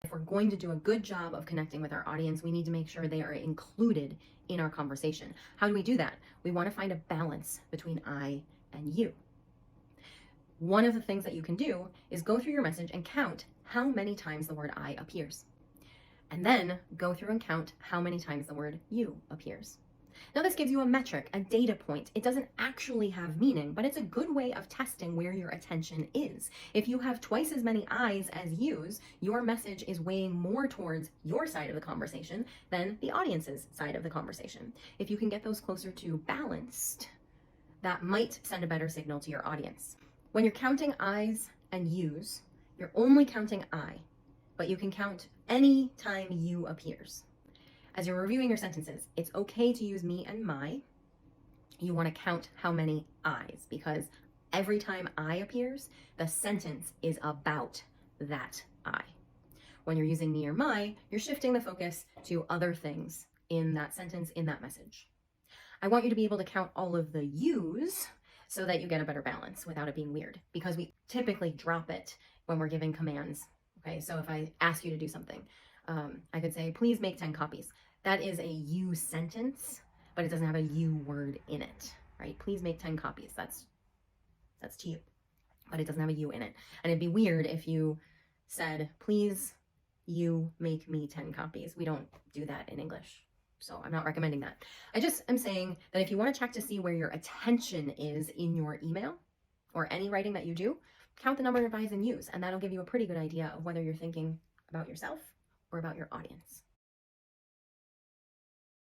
If we're going to do a good job of connecting with our audience, we need to make sure they are included in our conversation. How do we do that? We want to find a balance between I and you. One of the things that you can do is go through your message and count how many times the word I appears. And then go through and count how many times the word you appears. Now, this gives you a metric, a data point. It doesn't actually have meaning, but it's a good way of testing where your attention is. If you have twice as many I's as you's, your message is weighing more towards your side of the conversation than the audience's side of the conversation. If you can get those closer to balanced, that might send a better signal to your audience. When you're counting I's and you's, you're only counting I, but you can count any time you appears. As you're reviewing your sentences, it's okay to use me and my. You want to count how many I's, because every time I appears, the sentence is about that I. When you're using me or my, you're shifting the focus to other things in that sentence, in that message. I want you to be able to count all of the you's so that you get a better balance without it being weird, because we typically drop it when we're giving commands. Okay, so if I ask you to do something, I could say, please make 10 copies. That is a you sentence, but it doesn't have a you word in it, right? Please make 10 copies. That's to you, but it doesn't have a you in it. And it'd be weird if you said, please you make me 10 copies. We don't do that in English. So I'm not recommending that. I just am saying that if you want to check to see where your attention is in your email or any writing that you do, count the number of I's and you's, and that'll give you a pretty good idea of whether you're thinking about yourself or about your audience.